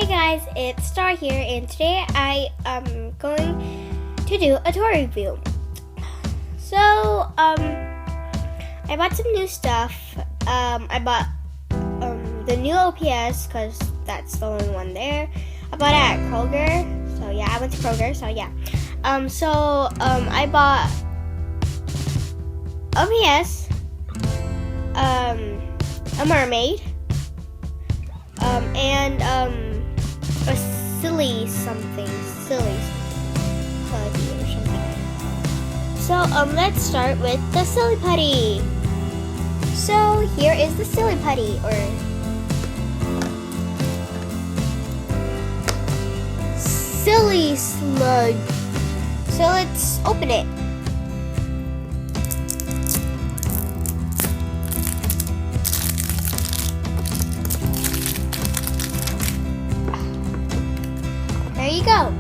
Hey guys, it's Star here, and today I am going to do a toy review. So, I bought some new stuff. I bought the new OPS because that's the only one there. I bought it at Kroger. So yeah, I went to Kroger. So yeah. I bought OPS, a mermaid, and a silly putty or something. So let's start with the silly putty. So here is the silly putty, or silly slug. So let's open it. There you go.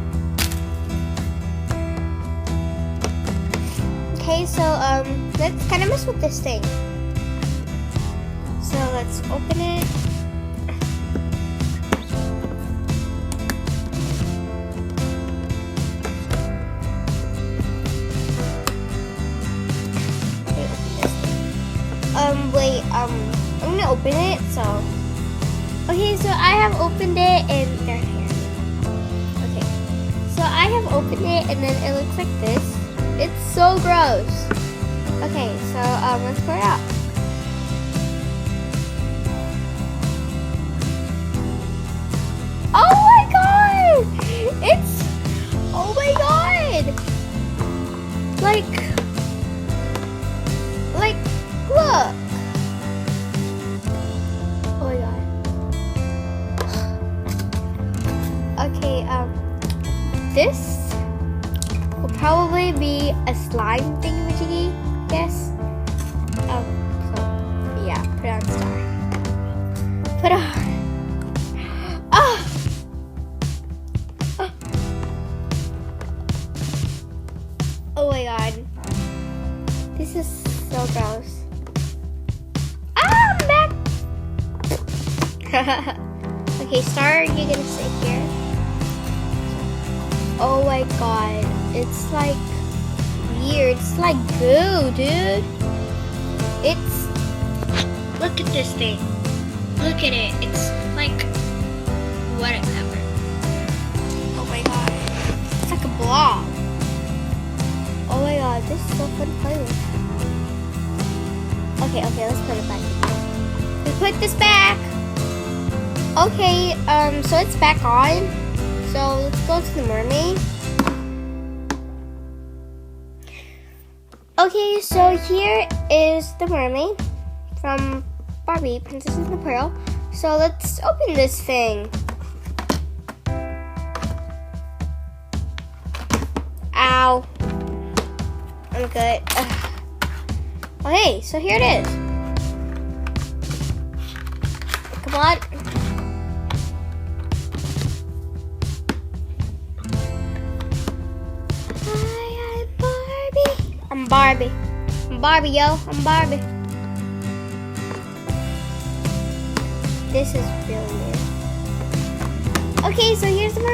Okay, so let's kind of mess with this thing. So let's open it. I'm gonna open it. So okay, so I have opened it, and there it is. Okay, so I have opened it, and then it looks like this. It's so gross. Okay, so let's pour it out. Oh my god! Oh my god! Like, look. Oh my god. Okay, this will probably be a slime thingamajiggy, yes. So yeah, put it on Star. Put it on. Oh! Oh my god. This is so gross. Ah, I'm back! Okay, Star, you're gonna sit here. Oh my god. It's like weird. It's like goo, dude. Look at this thing. Look at it. It's like whatever. Oh my god. It's like a blob. Oh my god, this is so fun to play with. Okay, let's put it back. We put this back. Okay, so it's back on. So let's go to the mermaid. Okay, so here is the mermaid from Barbie, Princess and the Pearl. So let's open this thing. Ow. I'm good. Okay, so here it is. Come on. I'm Barbie. I'm Barbie, yo. I'm Barbie. This is really weird. Okay, so here's the mermaid.